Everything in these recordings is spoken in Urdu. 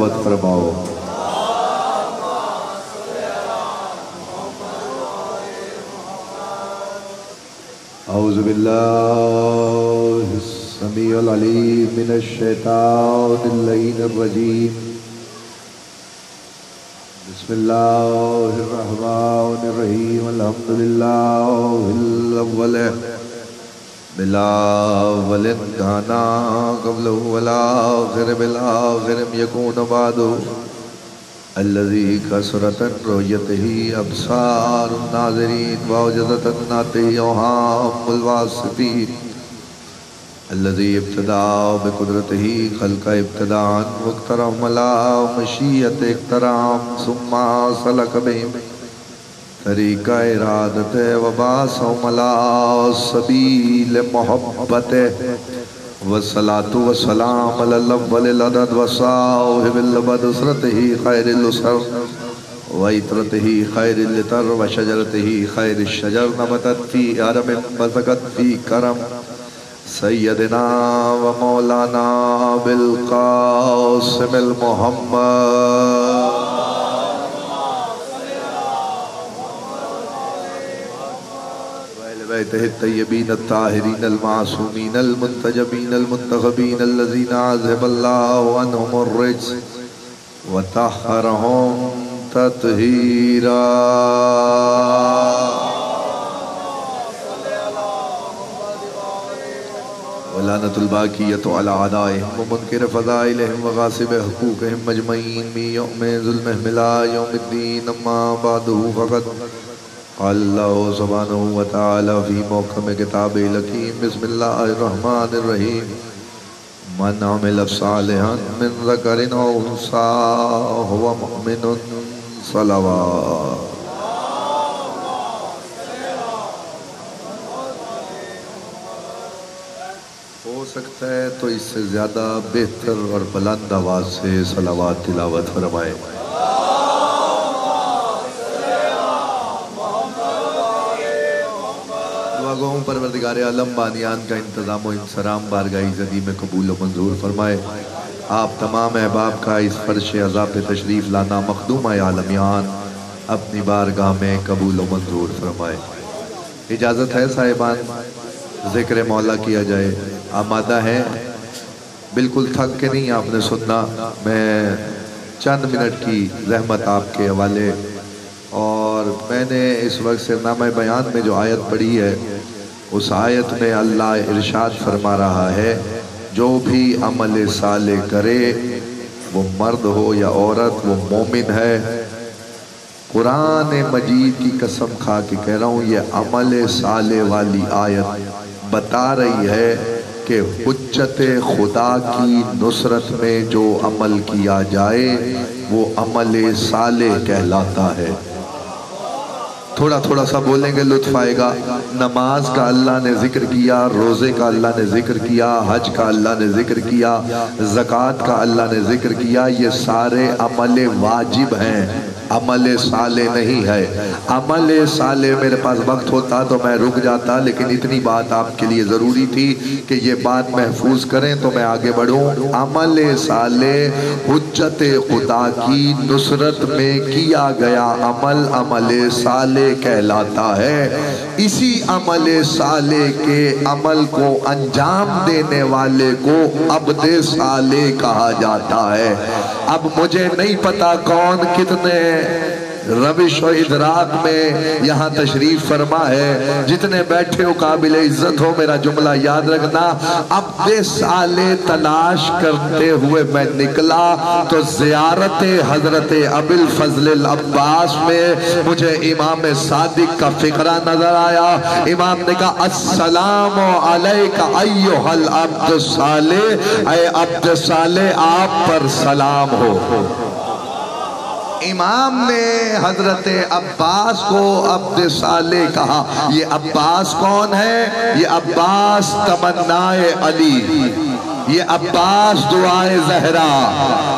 تلاوت فرماؤ۔ اعوذ باللہ السمیع العلیم من الشیطان اللعین الرجیم، بسم اللہ الرحمن الرحیم، الحمدللہ الاول بالآول کانا قبلہ والآخر بالآخر یکون بعدہ الذي كسرت رؤيته أبصار الناظرين ووجدت الناته أوهام الواصفين الذي ابتدأ بقدرته خلق ابتداء واقترم على مشيئة اقترام ثم سلك بهم طريق إرادته وبعثهم على سبيل محبته والصلاة والسلام على الأول العدد وصاحب البدسرته خير الأسر وإطرته خير اللتر وشجرته خير الشجر نبتت في أرم بزقت في كرم سيدنا ومولانا بالقاسم المحمد بیتہ الطیبین الطاہرین المعصومین المنتجبین المنتخبین الذین عذب اللہ عنہم الرجس وطہرہم تطہیرا۔ ولعنت الباقیۃ علی اعدائہم ومنکر فضائلہم وغاصب حقوقہم مجمعین من یوم ظلمہم الی یوم الدین، اما بعد فقط قال اللہ سبحانہ وتعالی فی محکم کتاب الحکیم، بسم اللہ الرحمن الرحیم، من عمل صالحا من ذکر او انثی وهو مؤمن صلوات۔ ہو سکتا ہے تو اس سے زیادہ بہتر اور بلند آواز سے صلوات تلاوت فرمائے۔ پروردگار عالم بانیان کا انتظام و انصرام بارگاہ عزتی میں قبول و منظور فرمائے۔ آپ تمام احباب کا اس فرش عزا پہ تشریف لانا مخدومہ عالمیان اپنی بارگاہ میں قبول و منظور فرمائے۔ اجازت ہے صاحبان ذکر مولا کیا جائے؟ آمادہ ہیں؟ بالکل تھک کے نہیں آپ نے سننا، میں چند منٹ کی زحمت آپ کے حوالے، اور میں نے اس وقت سرنامہ بیان میں جو آیت پڑھی ہے اس آیت میں اللہ ارشاد فرما رہا ہے جو بھی عمل صالح کرے وہ مرد ہو یا عورت وہ مومن ہے۔ قرآن مجید کی قسم کھا کے کہہ رہا ہوں یہ عمل صالح والی آیت بتا رہی ہے کہ حجت خدا کی نصرت میں جو عمل کیا جائے وہ عمل صالح کہلاتا ہے۔ تھوڑا تھوڑا سا بولیں گے لطف آئے گا۔ نماز کا اللہ نے ذکر کیا، روزے کا اللہ نے ذکر کیا، حج کا اللہ نے ذکر کیا، زکوٰۃ کا اللہ نے ذکر کیا، یہ سارے عمل واجب ہیں، عمل صالح نہیں ہے۔ عمل صالح میرے پاس وقت ہوتا تو میں رک جاتا، لیکن اتنی بات آپ کے لیے ضروری تھی کہ یہ بات محفوظ کریں تو میں آگے بڑھوں۔ عمل صالح حجت خدا کی نصرت میں کیا گیا عمل عمل صالح کہلاتا ہے۔ اسی عمل صالح کے عمل کو انجام دینے والے کو عبد صالح کہا جاتا ہے۔ اب مجھے نہیں پتا کون کتنے روش و ادراک میں یہاں تشریف فرما ہے، جتنے بیٹھے ہو قابل عزت ہو میرا جملہ یاد رکھنا۔ عبد صالح تلاش کرتے ہوئے میں نکلا تو زیارت حضرت ابی الفضل العباس میں مجھے امام صادق کا فقرہ نظر آیا۔ امام نے کہا السلام علیک ایھا العبد الصالح، اے عبد صالح آپ پر سلام ہو۔ امام نے حضرت عباس کو عبد صالح کہا۔ یہ عباس کون ہے؟ یہ عباس تمنائے علی، یہ عباس دعائے زہرا،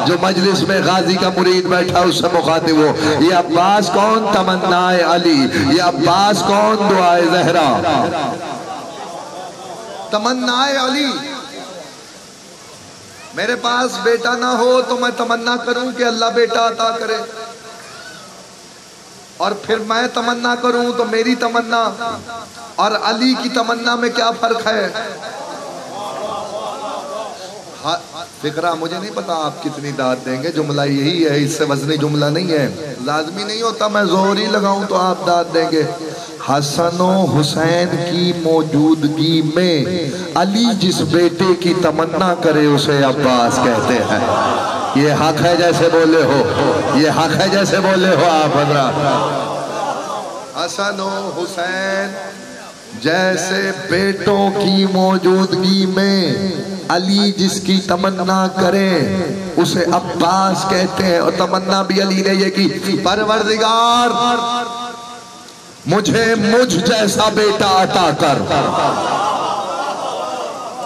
جو مجلس میں غازی کا مرید بیٹھا اس سے مخاطب ہو۔ یہ عباس کون؟ تمنائے علی۔ یہ عباس کون؟ دعائے زہرا، تمنائے علی۔ میرے پاس بیٹا نہ ہو تو میں تمنا کروں کہ اللہ بیٹا عطا کرے، اور پھر میں تمنا کروں تو میری تمنا اور علی کی تمنا میں کیا فرق ہے؟ فکرہ مجھے نہیں پتا آپ کتنی داد دیں گے، جملہ یہی ہے، اس سے وزنی جملہ نہیں ہے، لازمی نہیں ہوتا میں زور ہی لگاؤں تو آپ داد دیں گے۔ حسن و حسین کی موجودگی میں علی جس بیٹے کی تمنا کرے اسے عباس کہتے ہیں۔ یہ حق ہے جیسے بولے ہو، یہ حق ہے جیسے بولے ہو آپ حضرات۔ حسن و حسین جیسے بیٹوں کی موجودگی میں علی جس کی تمنا کرے اسے عباس کہتے ہیں، اور تمنا بھی علی نے یہ کی، پروردگار مجھے مجھ جیسا بیٹا عطا کر،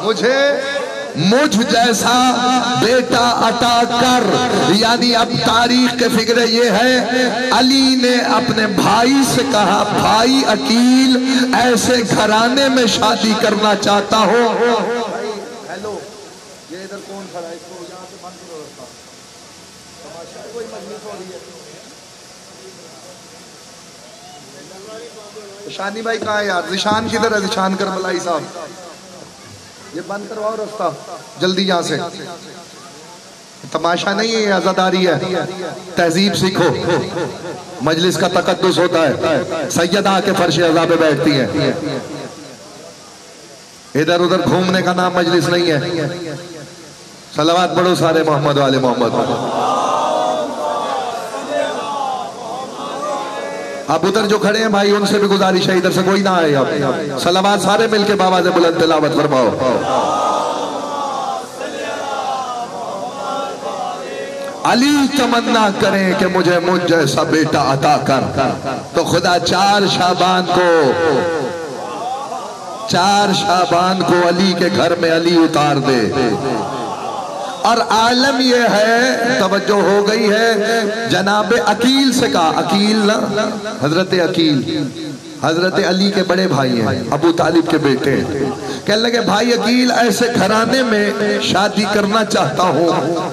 مجھے مجھ جیسا بیٹا عطا کر۔ یعنی اب تاریخ کے فکر یہ ہے، علی نے اپنے بھائی سے کہا، بھائی عقیل ایسے گھرانے میں شادی کرنا چاہتا ہو۔ ہیلو، یہ ادھر کون کھڑا ہے؟ اس کو یہاں سے بند کرو رکھا، تماشا کوئی مجلس ہو رہی ہے۔ شانی بھائی کہاں ہے یار؟ ذیشان کدھر ہے؟ ذیشان کربلائی صاحب، یہ بند کرواؤ رستہ جلدی یہاں سے۔ تماشا نہیں ہے، عزاداری ہے، تہذیب سیکھو، مجلس کا تقدس ہوتا ہے، سیدہ کے فرش عزا پہ بیٹھتی ہیں، ادھر ادھر گھومنے کا نام مجلس نہیں ہے۔ صلوات پڑھو سارے محمد والے محمد۔ اب ادھر جو کھڑے ہیں بھائی ان سے بھی گزارش ہے ادھر سے کوئی نہ آئے، اب صلوات سارے مل کے بابا سے بلند تلاوت فرماؤ۔ علی تمنا کریں کہ مجھے مجھ جیسا بیٹا عطا کر، تو خدا 4 شعبان کو علی کے گھر میں علی اتار دے۔ اور عالم یہ ہے، توجہ ہو گئی ہے، جناب عقیل سے کہا، عقیل نا حضرت عقیل حضرت علی کے بڑے بھائی ہیں، ابو طالب کے بیٹے ہیں، کہنے لگے بھائی عقیل ایسے گھرانے میں شادی کرنا چاہتا ہوں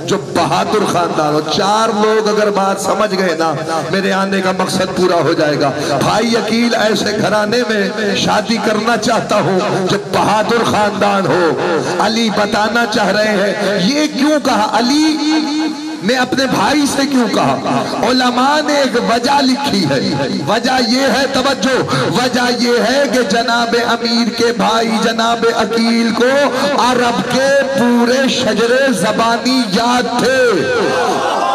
جو بہادر خاندان ہو۔ 4 لوگ اگر بات سمجھ گئے نا میرے آنے کا مقصد پورا ہو جائے گا۔ بھائی عقیل ایسے گھرانے میں شادی کرنا چاہتا ہوں جو بہادر خاندان ہو۔ علی بتانا چاہ رہے ہیں یہ کیوں کہا، علی نے اپنے بھائی سے کیوں کہا؟ علماء نے ایک وجہ لکھی ہے، وجہ یہ ہے، توجہ، وجہ یہ ہے کہ جناب امیر کے بھائی جناب عقیل کو عرب کے پورے شجرے زبانی یاد تھے،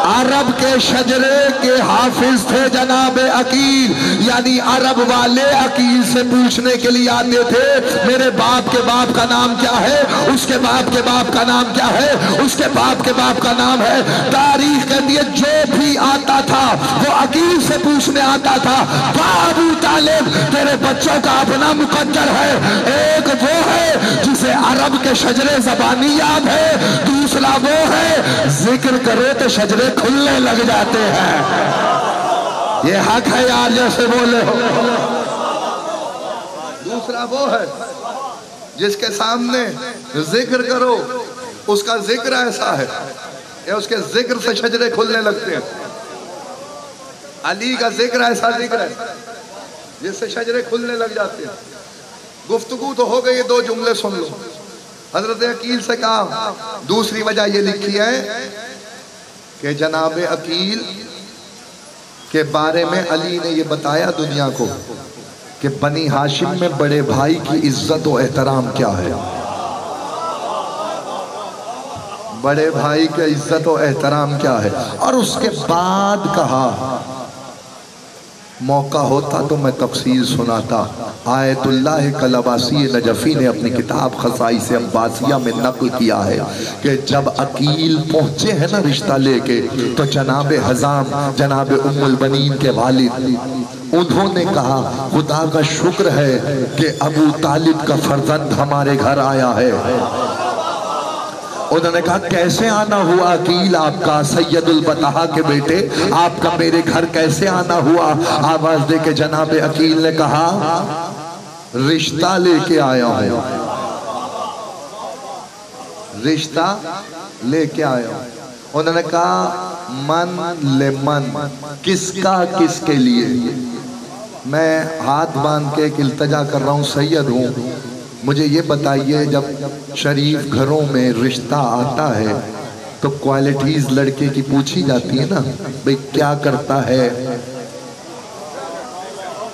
عرب کے شجرے کے حافظ تھے جناب عقیل، یعنی عرب والے عقیل سے پوچھنے کے لیے آتے تھے میرے باپ کے باپ کا نام کیا ہے، اس کے باپ کے باپ کا نام کیا ہے، اس کے باپ کے باپ کا نام ہے۔ تاریخ کہتی ہے جو بھی آتا تھا وہ عقیل سے پوچھنے آتا تھا، ابو طالب تیرے بچوں کا اپنا مقدر ہے، ایک وہ ہے جسے عرب کے شجرے زبانی یاد ہے، دوسرا وہ ہے ذکر کرے تو شجرے کھلنے لگ جاتے ہیں۔ یہ حق ہے یار جیسے بولے ہو۔ دوسرا وہ ہے جس کے سامنے ذکر کرو اس کا ذکر ایسا ہے کہ اس کے ذکر سے شجرے کھلنے لگتے ہیں۔ علی کا ذکر ایسا ذکر ہے جس سے شجرے کھلنے لگ جاتے ہیں۔ گفتگو تو ہو گئی، 2 جملے سن لو۔ حضرت عقیل سے کہا، دوسری وجہ یہ لکھی ہے کہ جناب عقیل کے بارے میں علی نے یہ بتایا دنیا کو کہ بنی ہاشم میں بڑے بھائی کی عزت و احترام کیا ہے، بڑے بھائی کی عزت و احترام کیا ہے۔ اور اس کے بعد کہا موقع ہوتا تو میں تفصیل سناتا، آیت اللہ کلباسی نجفی نے اپنی کتاب خصائص عباسیہ میں نقل کیا ہے کہ جب عقیل پہنچے ہیں نا رشتہ لے کے تو جناب حزام جناب ام البنین کے والد انہوں نے کہا خدا کا شکر ہے کہ ابو طالب کا فرزند ہمارے گھر آیا ہے۔ انہوں نے کہا کیسے آنا ہوا عقیل آپ کا، سید البطحہ کے بیٹے آپ کا میرے گھر کیسے آنا ہوا؟ آواز دے کے جناب عقیل نے کہا رشتہ لے کے آیا ہوں، رشتہ لے کے آیا ہوں۔ انہوں نے کہا من لمن، کس کا کس کے لیے؟ میں ہاتھ باندھ کے ایک التجا کر رہا ہوں، سید ہوں، مجھے یہ بتائیے جب شریف گھروں میں رشتہ آتا ہے تو کوالٹیز لڑکے کی پوچھی جاتی ہے نا، بھئی کیا کرتا ہے،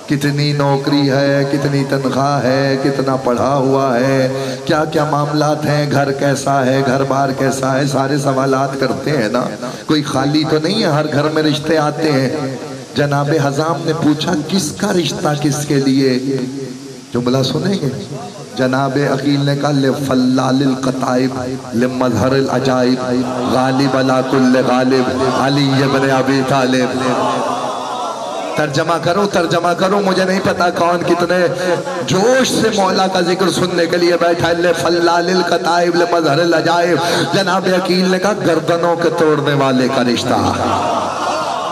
کتنی نوکری ہے، کتنی تنخواہ ہے، کتنا پڑھا ہوا ہے، کیا کیا معاملات ہیں، گھر کیسا ہے، گھر بار کیسا ہے، سارے سوالات کرتے ہیں نا۔ کوئی خالی تو نہیں ہے، ہر گھر میں رشتے آتے ہیں۔ جناب حزام نے پوچھا کس کا رشتہ کس کے لیے؟ جملہ سنیں گے؟ جناب عقیل نے کہا لِفَلَّالِ الْقَطَائِبِ لِمَظْهَرِ الْعَجَائِبِ غالب علی کل غالب علی ابن ابی طالب۔ ترجمہ کرو، مجھے نہیں پتا کون کتنے جوش سے مولا کا ذکر سننے کے لیے بیٹھا ہے۔ لِفَلَّالِ الْقَطَائِبِ لِمَظْهَرِ الْعَجَائِبِ، جناب عقیل نے کہا گردنوں کے توڑنے والے کا رشتہ۔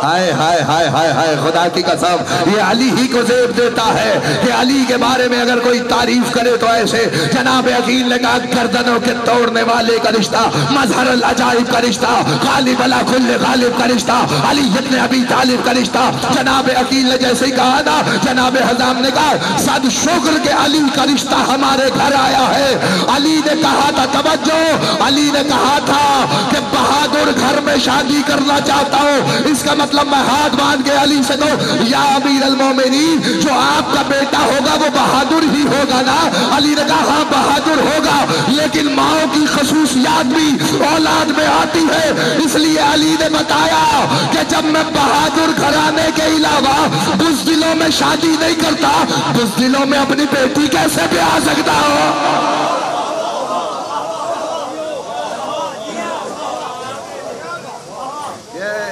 ہائے ہائے ہائے ہائے ہائے، خدا کی قسم یہ علی ہی کو زیب دیتا ہے کہ علی کے بارے میں اگر کوئی تعریف کرے تو ایسے۔ جناب عقیل نے کہا گردنوں کے توڑنے والے کا رشتہ، مظہر العجائب کا رشتہ، غالب علی کل غالب کا رشتہ، علی ابن ابی طالب کا رشتہ۔ جناب عقیل نے جیسے ہی کہا نا، جناب حزام نے کہا صد شکر کہ علی کا رشتہ ہمارے گھر آیا ہے۔ علی نے کہا تھا، توجہ، علی نے کہا تھا کہ بہادر گھر میں شادی کرنا چاہتا ہوں، اس کا مطلب میں ہاتھ باندھ کے علی سے کہوں یا امیر المومنین، جو آپ کا بیٹا ہوگا وہ بہادر ہی ہوگا نا؟ علی نے کہا ہاں بہادر ہوگا، لیکن ماں کی خصوصیات بھی اولاد میں آتی ہے، اس لیے علی نے بتایا کہ جب میں بہادر گھرانے کے علاوہ بزدلوں میں شادی نہیں کرتا، بزدلوں میں اپنی بیٹی کیسے بیاہ سکتا ہوں؟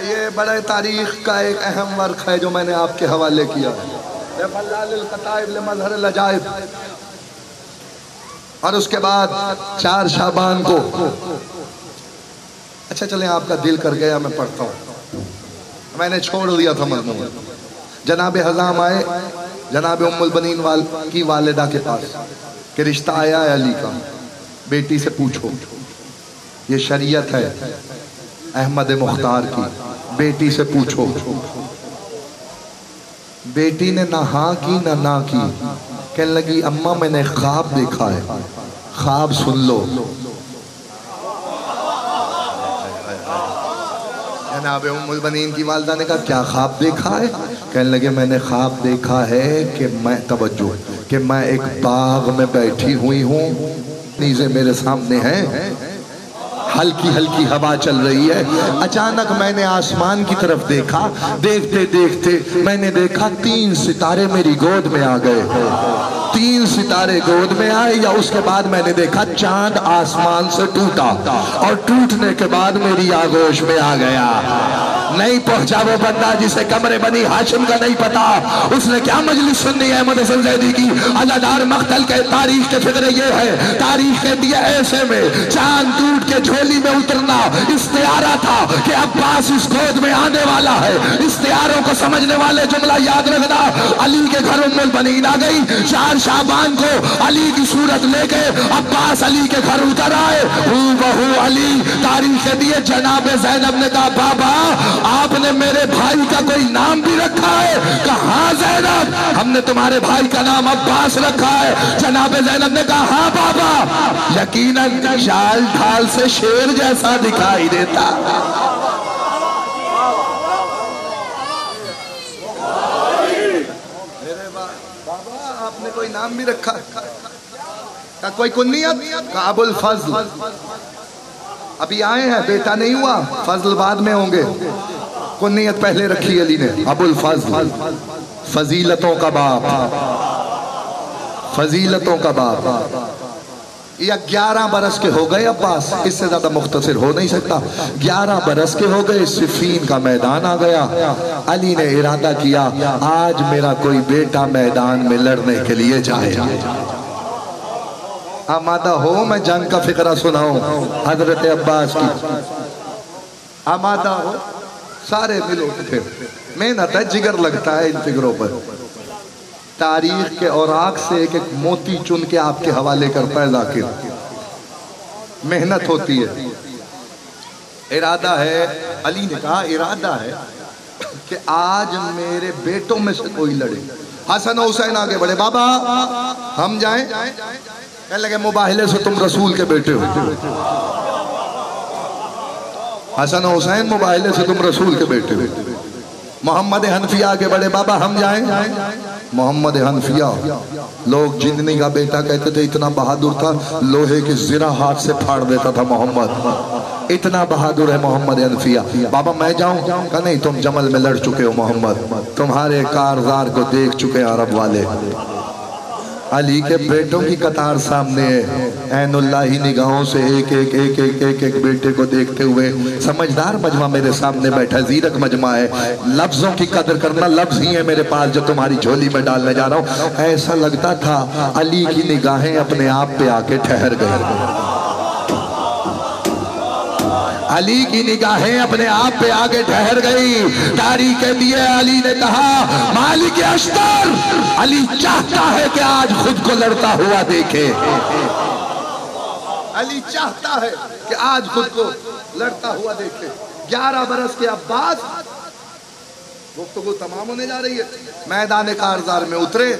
یہ بڑے تاریخ کا ایک اہم ورق ہے جو میں نے آپ کے حوالے کیا ہے، لِفَلَّالِ الْقَطَائِبِ لِمَظْهَرِ الْعَجَائِبِ۔ اور اس کے بعد 4 شعبان کو، اچھا چلیں آپ کا دل کر گیا میں پڑھتا ہوں، میں نے چھوڑ دیا تھا مضمون۔ جناب حزام آئے جناب ام البنین کی والدہ کے پاس کہ رشتہ آیا ہے علی کا، بیٹی سے پوچھو، یہ شریعت ہے احمد مختار کی، بیٹی سے پوچھو۔ بیٹی نے نہ ہاں کی نہ کی، کہنے لگی اماں میں نے خواب دیکھا ہے، خواب سن لو۔ جناب ام البنین کی والدہ نے کہا کیا خواب دیکھا ہے؟ کہنے لگے میں نے خواب دیکھا ہے کہ میں، توجہ، کہ میں ایک باغ میں بیٹھی ہوئی ہوں، نیزیں میرے سامنے ہیں، ہلکی ہلکی ہوا چل رہی ہے، اچانک میں نے آسمان کی طرف دیکھا، دیکھتے دیکھتے میں نے دیکھا 3 ستارے میری گود میں آ گئے، 3 ستارے گود میں آئے، یا اس کے بعد میں نے دیکھا چاند آسمان سے ٹوٹا، اور ٹوٹنے کے بعد میری آغوش میں آ گیا۔ نہیں پہنچا وہ بندہ جسے قمر بنی ہاشم کا نہیں پتا، اس نے کیا مجلس سننی ہے احمد حسن زیدی کی؟ عزادار مقتل کے تاریخ کے فکر یہ ہے، تاریخ کہتی ہے ایسے میں چاند ٹوٹ کے جھولی میں اترنا استعارہ تھا کہ عباس اس گود میں آنے والا ہے۔ استعاروں کو سمجھنے والے جملہ یاد رکھنا، علی کے گھر ام البنین آ گئی، 4 شعبان کو علی کی صورت لے کے عباس علی کے گھر اتر آئے، بہو علی۔ تاریخ کہتی ہے جناب زینب نے کہا بابا آپ نے میرے بھائی کا کوئی نام بھی رکھا ہے؟ کہا زینب ہم نے تمہارے بھائی کا نام عباس رکھا ہے۔ جناب زینب نے کہا ہاں بابا، یقیناً چال ڈھال سے شیر جیسا دکھائی دیتا۔ بابا آپ نے کوئی نام بھی رکھا؟ کہا کوئی کنیت؟ کہا ابو الفضل۔ ابھی آئے ہیں، بیٹا نہیں ہوا، فضل بعد میں ہوں گے، کنیت پہلے رکھی علی نے، ابو الفضل، فضیلتوں کا باپ، فضیلتوں کا باپ۔ یا 11 برس کے ہو گئے عباس، اس سے زیادہ مختصر ہو نہیں سکتا، 11 برس کے ہو گئے، صفین کا میدان آ گیا، علی نے ارادہ کیا آج میرا کوئی بیٹا میدان میں لڑنے کے لیے جائے، آمادہ ہو، میں جنگ کا فقرہ سناؤں حضرت عباس کی، آمادہ ہو، سارے ملو تھے، محنت ہے، جگر لگتا ہے ان فکروں پر۔ تاریخ کے اوراق سے ایک ایک موتی چن کے آپ کے حوالے کرتا ہے ذاکر، محنت ہوتی ہے۔ ارادہ ہے، علی نے کہا ارادہ ہے کہ آج میرے بیٹوں میں سے کوئی لڑے. حسن و حسین آگے بڑھے، بابا ہم جائیں؟ کہنے لگے مباہلے سے تم رسول کے بیٹے ہو. حسن و حسین مباہلے سے تم رسول کے بیٹے ہو. محمد حنفیہ آگے بڑھے، بابا ہم جائیں؟ محمد حنفیہ لوگ جندنی کا بیٹا کہتے تھے، اتنا بہادر تھا لوہے کی زرہ ہاتھ سے پھاڑ دیتا تھا محمد، اتنا بہادر ہے محمد حنفیہ. بابا میں جاؤں؟ کہا نہیں، تم جمل میں لڑ چکے ہو محمد، تمہارے کارزار کو دیکھ چکے عرب والے. علی کے بیٹوں کی قطار سامنے ہے، عین اللہ ہی نگاہوں سے ایک ایک ایک ایک ایک ایک بیٹے کو دیکھتے ہوئے. سمجھدار مجمع میرے سامنے بیٹھا ہے، زیرک مجمع ہے، لفظوں کی قدر کرنا. لفظ ہی ہے میرے پاس جو تمہاری جھولی میں ڈالنے جا رہا ہوں. ایسا لگتا تھا علی کی نگاہیں اپنے آپ پہ آ کے ٹھہر گئے. علی کی نگاہیں اپنے آپ پہ آگے ٹھہر گئی. تاریخ کہتی ہے علی نے کہا مالک اشتر، علی چاہتا ہے کہ آج خود کو لڑتا ہوا دیکھے. علی چاہتا ہے کہ آج خود کو لڑتا ہوا دیکھے. 11 برس کے عباس، گفتگو تمام ہونے جا رہی ہے، میدان کارزار میں اترے.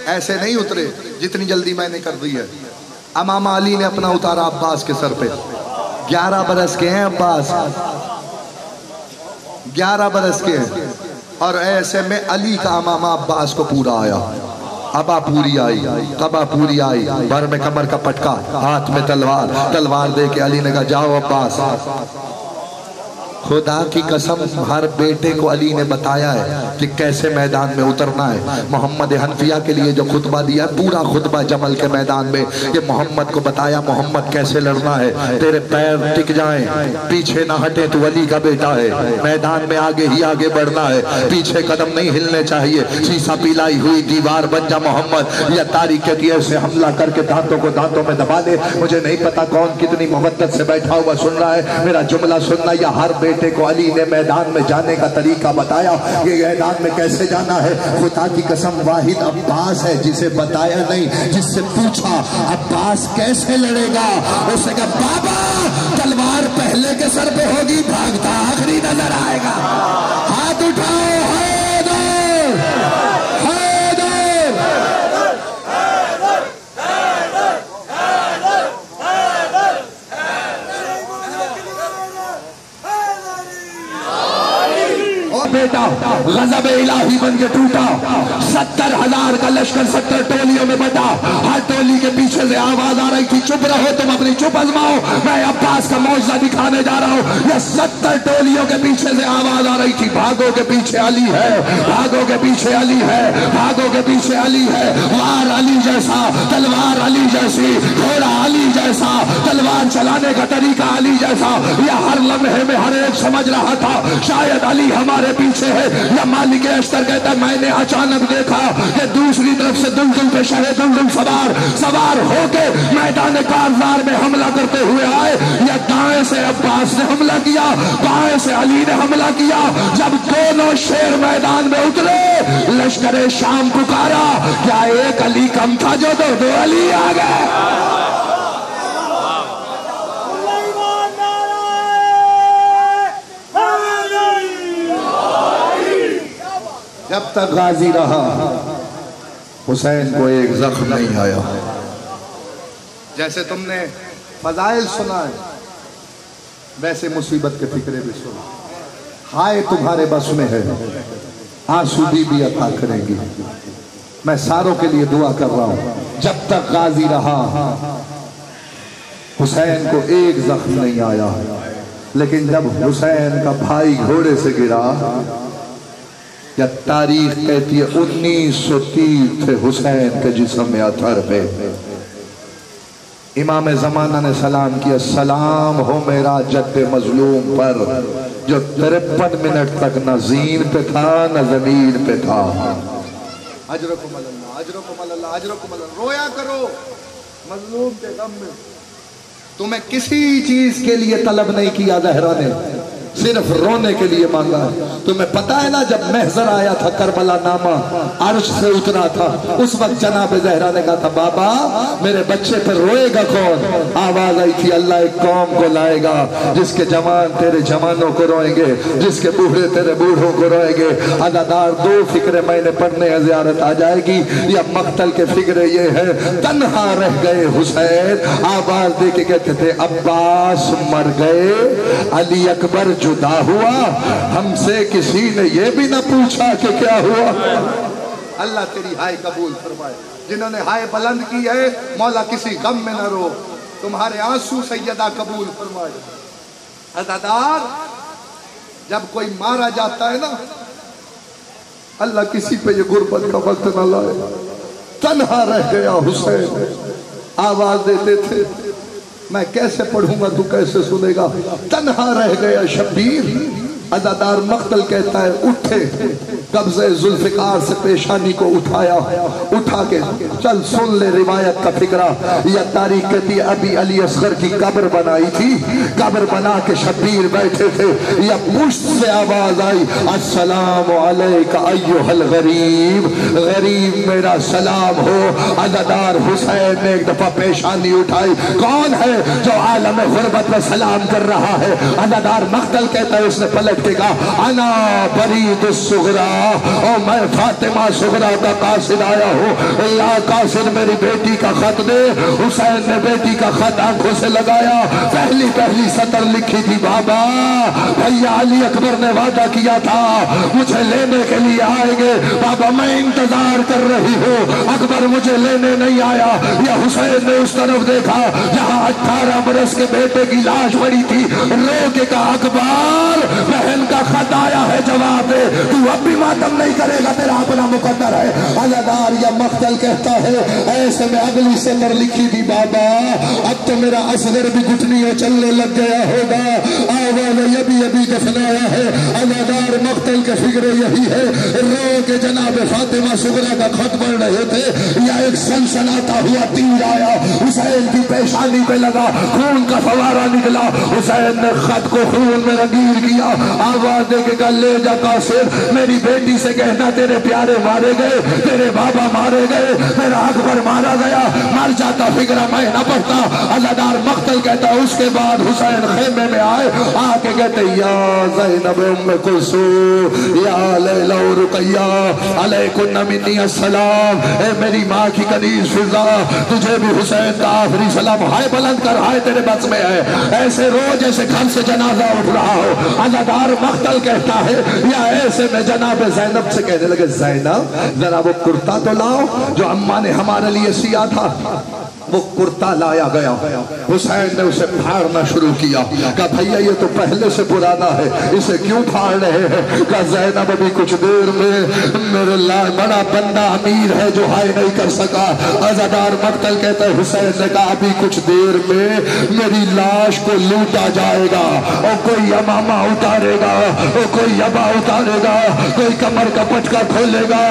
ایسے نہیں اترے جتنی جلدی میں نے کر دی ہے. امام علی نے اپنا اتارا عباس کے سر پہ. 11 برس کے ہیں عباس، 11 برس کے ہیں، اور ایسے میں علی کا امامہ عباس کو پورا آیا. ابا پوری آئی، قبا پوری آئی، بر میں کمر کا پٹکا، ہاتھ میں تلوار. تلوار دے کے علی نے کہا جاؤ عباس. خدا کی قسم ہر بیٹے کو علی نے بتایا ہے کہ کیسے میدان میں اترنا ہے. محمد حنفیہ کے لیے جو خطبہ دیا پورا خطبہ جمل کے میدان میں، یہ محمد کو بتایا محمد کیسے لڑنا ہے. تیرے پیر ٹک جائیں، پیچھے نہ ہٹے، تو علی کا بیٹا ہے. میدان میں آگے ہی آگے بڑھنا ہے، پیچھے قدم نہیں ہلنے چاہیے. سیسا پلائی ہوئی دیوار بن جا محمد. یا تاریخ کے دیئے سے حملہ کر کے دانتوں کو دانتوں میں دبا دے. مجھے نہیں پتا کون کتنی مودت سے بیٹھا ہوا سن رہا ہے، میرا جملہ سننا. یا ہر بیٹے کو علی نے میدان میں جانے کا طریقہ بتایا، یہ میدان میں کیسے جانا ہے. خدا کی قسم واحد عباس ہے جسے بتایا نہیں. جس سے پوچھا عباس کیسے لڑے گا، اس نے کہا بابا تلوار پہلے کے سر پہ ہوگی، بھاگتا آخری نظر آئے گا. ہاتھ اٹھاؤ، حیدر حیدر. بیٹا غضب الہی بن کے ٹوٹا. 70,000 کا لشکر 70 ٹولیوں میں بٹا. ہر ٹولی کے پیچھے سے آواز آ رہی تھی چپ رہو، تم اپنی چپ ازماؤ، میں عباس کا معجزہ دکھانے جا رہا ہوں. یہ 70 ٹولیوں کے پیچھے سے آواز آ رہی تھی بھاگو کے پیچھے علی ہے، بھاگو کے پیچھے علی ہے، بھاگو کے پیچھے علی ہے. وار علی جیسا، تلوار علی جیسی، گھوڑا علی جیسا، تلوار چلانے کا طریقہ علی جیسا. یہ ہر لمحے میں ہر ایک سمجھ رہا تھا شاید علی ہمارے پیچھے ہے. یا مالک اشتر کہتا ہے میں نے اچانک دیکھا کہ دوسری طرف سے دلدل پہ شہ دلدل سوار ہو کے میدان کارزار میں حملہ کرتے ہوئے آئے. یا دائیں سے عباس نے حملہ کیا، بائیں سے علی نے حملہ کیا. جب دونوں شیر میدان میں اترے لشکر شام پکارا. کیا ایک علی کم تھا جو دو علی آ گئے. جب تک غازی رہا حسین کو ایک زخم نہیں آیا. جیسے تم نے فضائل سنا ہے ویسے مصیبت کے فکرے بھی سنا. ہائے تمہارے بس میں ہے، آسودی بھی عطا کریں گی. میں ساروں کے لیے دعا کر رہا ہوں. جب تک غازی رہا حسین کو ایک زخم نہیں آیا. لیکن جب حسین کا بھائی گھوڑے سے گرا، یا تاریخ کہتی ہے 1930 تھے حسین کے جسم میں اتھر پہ. امام زمانہ نے سلام کیا، سلام ہو میرا جد مظلوم پر جو 53 منٹ تک نہ زین پہ تھا نہ زمین پہ تھا. اجرکم اللہ، اجرکم اللہ، اجرکم اللہ. رویا کرو مظلوم کے غم میں. تمہیں کسی چیز کے لیے طلب نہیں کیا زہرا نے، صرف رونے کے لیے مانگا ہے۔ تمہیں پتا ہے نا جب محضر آیا تھا کربلا نامہ عرش سے اترا تھا، اس وقت جناب زہرا نے کہا تھا بابا میرے بچے پر روئے گا کون؟ آواز آئی تھی اللہ ایک قوم کو لائے گا جس کے جوان تیرے جوانوں کو روئیں گے، جس کے بوڑھے تیرے بوڑھوں کو روئیں گے۔ عزادار دو فکریں میں نے پڑھنے زیارت آ جائے گی، یا مقتل کے فکرے یہ ہے تنہا رہ گئے حسین، آواز دے کے کہتے تھے عباس مر گئے، علی اکبر جدا ہوا، ہم سے کسی نے یہ بھی نہ پوچھا کہ کیا ہوا۔ اللہ تیری ہائے قبول فرمائے۔ جنہوں نے ہائے بلند کی ہے مولا کسی غم میں نہ رو، تمہارے آنسو سیدہ قبول فرمائے۔ عزادار جب کوئی مارا جاتا ہے نا، اللہ کسی پہ یہ غربت کا وقت نہ لائے۔ تنہا رہ گیا حسین، آواز دیتے تھے میں کیسے پڑھوں گا تو کیسے سنے گا، تنہا رہ گیا شبیر۔ عزادار مقتل کہتا ہے اٹھے، قبضے ذوالفقار سے پیشانی کو اٹھایا، اٹھا کے چل سن لے روایت کا فکرہ۔ یا تاریخ کہتی ہے ابھی علی اصغر کی قبر بنائی تھی، قبر بنا کے شبیر بیٹھے تھے، یا پشت سے آواز آئی السلام علیک ایھا الغریب، غریب میرا سلام ہو۔ عزادار حسین نے ایک دفعہ پیشانی اٹھائی، کون ہے جو عالم غربت میں سلام کر رہا ہے؟ عزادار مقتل کہتا ہے اس نے پلٹ کے کہا انا برید الصغریٰ، اور میں فاطمہ صغریٰ کا قاصد آیا ہوں، یا قاصد میری بیٹی کا خط دے۔ حسین نے بیٹی کا خط آنکھوں سے لگایا، پہلی سطر لکھی تھی بابا بھیا علی اکبر نے وعدہ کیا تھا مجھے لینے کے لیے آئیں گے، بابا میں انتظار کر رہی ہوں، اکبر مجھے لینے نہیں آیا۔ یا حسین نے اس طرف دیکھا جہاں 18 برس کے بیٹے کی لاش پڑی تھی، رو کے کہا اکبر بہن کا خط آیا ہے، جواب دے، تو اب بھی ماتم نہیں کرے گا، تیرا اپنا مقدر ہے۔ عزادار یا مقتل کہتا ہے ایسے میں اگلی سطر لکھی تھی بابا اب تو میرا اصغر بھی گھٹنیوں چلنے لگ گیا ہوگا، آواز ابھی دفنایا ہے۔ عزادار مقتل کے فکر یہی ہے، رو کے جناب فاطمہ صغریٰ کا خط پڑھ رہے تھے، یا ایک سنسناتا ہوا تیر آیا، حسین کی پیشانی پہ لگا، خون کا فوارہ نکلا، حسین نے خط کو خون میں رنگیر کیا، آواز دے کے کہا لے جا قاصد میری بیٹی سے کہنا تیرے پیارے مارے گئے، تیرے بابا مارے گئے، میرا اکبر مارا گیا، مر جاتا فکرہ میں نہ پڑتا۔ عزادار مقتل کہتا اس کے بعد حسین خیمے میں آئے، آ کے کہتے یا زینب ام کلثوم یا لیلا و رقیہ علیکن منی السلام، اے میری ماں کی کنیز فضا تجھے بھی حسین کا آخری سلام، ہائے بلند کر، ہائے تیرے بس میں ہے، ایسے رو جیسے گھر سے جنازہ اٹھ رہا ہو۔ عزادار مقتل کہتا ہے یا ایسے میں جناب زینب سے کہنے لگے زینب ذرا وہ کرتا تو لاؤ جو اماں نے ہمارے لیے سیا تھا۔ وہ کرتا لایا گیا، حسین نے اسے پھاڑنا شروع کیا، کہا بھئیہ یہ تو پہلے سے پرانا ہے، اسے کیوں پھاڑ رہے ہیں؟ کہا زینب ابھی کچھ دیر میں میرے بڑا بندہ امیر ہے جو ہائے نہیں کر سکا۔ عزادار مقتل کہتا ہے حسین نے کہا ابھی کچھ دیر میں میری لاش کو لوٹا جائے گا، اور کوئی امامہ اتارے گا، اور کوئی ابا اتارے گا، کوئی کمر کا پٹکا کھولے گا،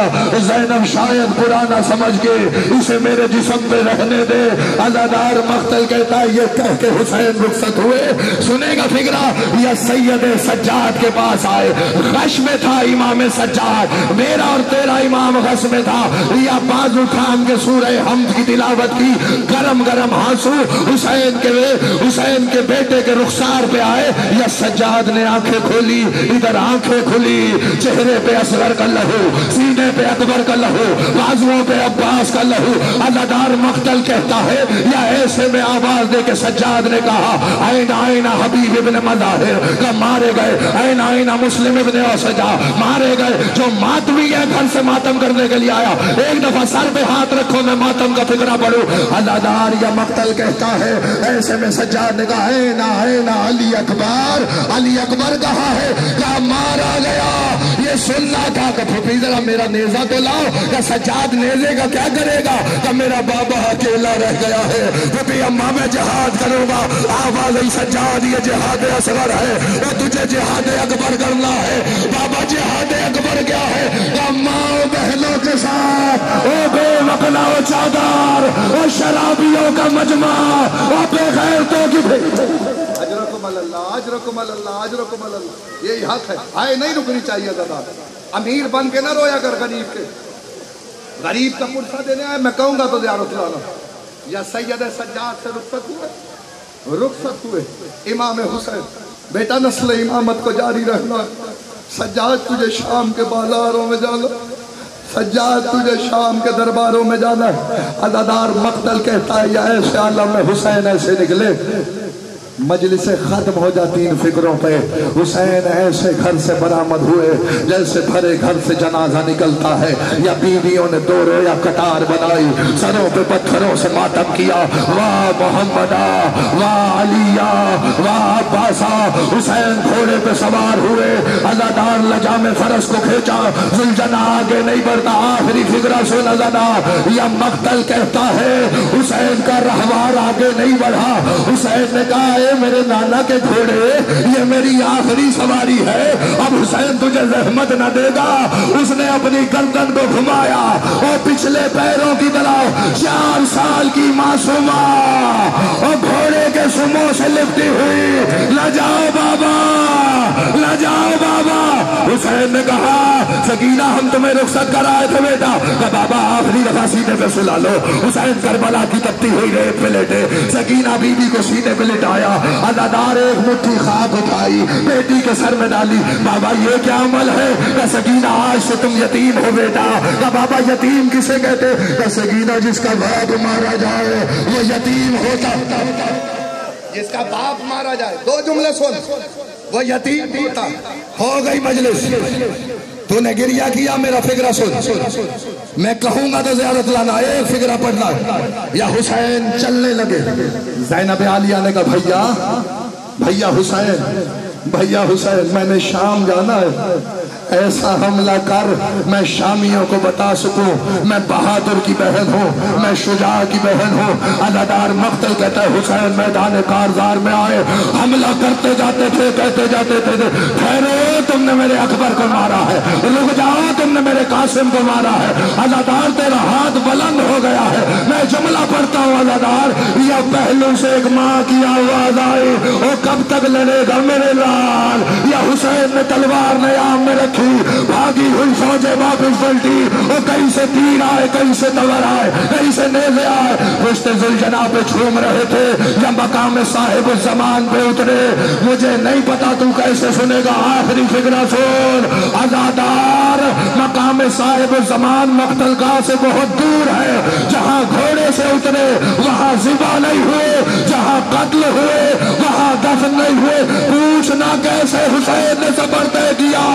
زینب شاید پرانا سمجھ کے اسے میرے جسم پہ رہنے دے۔ عزادار مقتل کہتا ہے یہ کہہ کے حسین رخصت ہوئے، سنے گا فکرہ یا سید سجاد کے پاس آئے، غش میں تھا امام سجاد، میرا اور تیرا امام غش میں تھا، یا بازو تھام کے سورہ حمد کی تلاوت کی، گرم گرم ہانسو حسین کے بیٹے کے رخسار پہ آئے، یا سجاد نے آنکھیں کھولی، ادھر آنکھیں کھلی، چہرے پہ اصغر کا لہو، سینے پہ اکبر کا لہو، بازوؤں پہ عباس کا لہو۔ عزادار مقتل کہتا ہے یا ایسے میں آواز دے کے سجاد نے کہا این آئین حبیب ابن مظاہر کا مارے گئے، این آئین مسلم ابن اوسجا مارے گئے، جو ماتمی ہے گھر سے ماتم کرنے کے لیے آیا، ایک دفعہ سر پہ ہاتھ رکھو میں ماتم کا فکرہ پڑھوں۔ عزادار یا مقتل کہتا ہے ایسے میں سجاد نے کہا این آئین علی اکبر، علی اکبر کہا ہے کہا مارا گیا، یہ سننا تھا کہ پھپی ذرا میرا نیزہ تو لاؤ، کہ سجاد نیزے کا کیا کرے گا، کہ میرا بابا اکیلا رہ گیا ہے، پھپی اماں میں جہاد کروں گا، آواز سجاد یہ جہاد اصغر ہے، اور تجھے جہاد اکبر کرنا ہے، بابا جہاد اکبر کیا ہے، کہ ماں بہنوں کے ساتھ او بے وقنا و چادر اور شرابیوں کا مجمع اور بے غیرتوں کی بھیڑ۔ اجرکم اللہ، اجرکم اجرکم اللہ اجرکم اللہ، یہی حق ہے، آئے نہیں رکنی چاہیے زدار. امیر بن کے نہ رویا کر غریب کے. غریب کا پرسہ دینے آئے میں کہوں گا تو زیارت لانا. یا سید سجاد سے رخصت ہوئے امام حسین، بیٹا نسل امامت کو جاری رہنا. سجاد تجھے شام کے بازاروں میں جانا، سجاد تجھے شام کے درباروں میں جانا ہے. عزادار مقتل کہتا ہے یا ایسے عالم میں حسین ایسے نکلے. مجلسیں ختم ہو جاتی ان فکروں پہ. حسین ایسے گھر سے برآمد ہوئے جیسے بھرے گھر سے جنازہ نکلتا ہے. یا بیویوں نے دو رویا کٹار بنائی، سروں پہ پتھروں سے ماتم کیا. واہ محمدہ، واہ علیہ، واہ عباسہ. حسین گھوڑے پہ سوار ہوئے، عزادار لجام فرس کو کھینچا. زلجنہ آگے نہیں بڑھتا. آخری فکرہ سن عزادار، یا مقتل کہتا ہے حسین کا رہوار آگے نہیں بڑھا. حسین نے کہا اے میرے نانا کے گھوڑے، یہ میری آخری سواری ہے، اب حسین تجھے زحمت نہ دے گا. اس نے اپنی گردن کو گھمایا اور پچھلے پیروں کی طرح 4 سال کی معصومہ اور گھوڑے کے سموں سے لپٹی ہوئی. نہ جاؤ بابا، نہ جاؤ بابا. حسین نے کہا سکینہ ہم تمہیں رخصت کرائے تھے بیٹا. کہ بابا آخری دفعہ سینے پہ سلا لو. حسین کربلا کی تپتی ہوئی ریت پہ لیٹے. سکینہ بی بی کو سینے پہ لٹایا. عزادار ایک مٹھی خاک اٹھائی، بیٹی کے سر میں ڈالی. بابا یہ کیا عمل ہے؟ کہ سکینہ آج سے تم یتیم ہو بیٹا. کہ بابا یتیم کسے کہتے؟ کہ سکینہ جس کا باپ مارا جائے وہ یتیم ہوتا. جس کا باپ مارا جائے، 2 جملے سن، وہ یتیم ہوتا. ہو گئی مجلس. تو نے گریہ کیا، میرا فکرہ سن. میں کہوں گا تو زیارت لانا، ایک فکرہ پڑھنا. یا حسین چلنے لگے. زینب عالیہ نے کہا بھیا حسین، بھیا حسین میں نے شام جانا ہے، ایسا حملہ کر میں شامیوں کو بتا سکوں میں بہادر کی بہن ہوں، میں شجاع کی بہن ہوں. عزادار مقتل کہتا ہے حسین میدان کارزار میں آئے، حملہ کرتے جاتے تھے، کہتے جاتے تھے ٹھہرو تم نے میرے اکبر کو مارا ہے، رک جاؤ تم نے میرے قاسم کو مارا ہے. عزادار تیرا ہاتھ بلند ہو گیا ہے. میں جملہ پڑھتا ہوں عزادار، یا پہلو سے ایک ماں کی آواز آئی، وہ کب تک لڑے گا میرے لال. یا حسین نے تلوار نیام میں رکھی، بھاگی ہوئی فوجیں واپس پلٹی. وہ کہیں سے تیر آئے، کہیں سے تور آئے، کہیں سے نیزے آئے. رشتے ذوالجناح پہ چھوم رہے تھے یا مقام صاحب الزمان پہ اترے. مجھے نہیں پتا تو کیسے سنے گا. آخری فکرہ سن عزادار، مقام صاحب الزمان مقتل گاہ سے بہت دور ہے. جہاں گھوڑے سے اترے وہاں ذبح نہیں ہوئے، جہاں قتل ہوئے وہاں دفن نہیں ہوئے. پوچھنا کیسے حسین نے صبر طے کیا.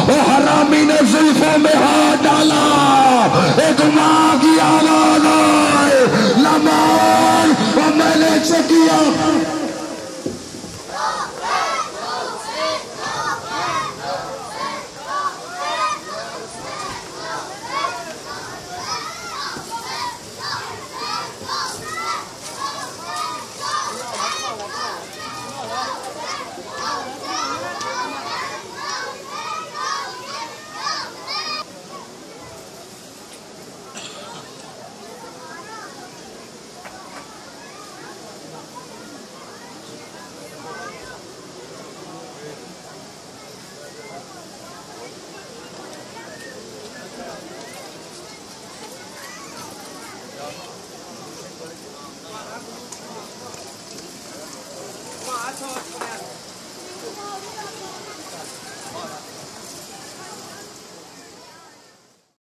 وہ حرامی نے زلفوں میں ہاتھ ڈالا، ایک ماں کی آواز آئے نمان وہ میں نے چکیا. I thought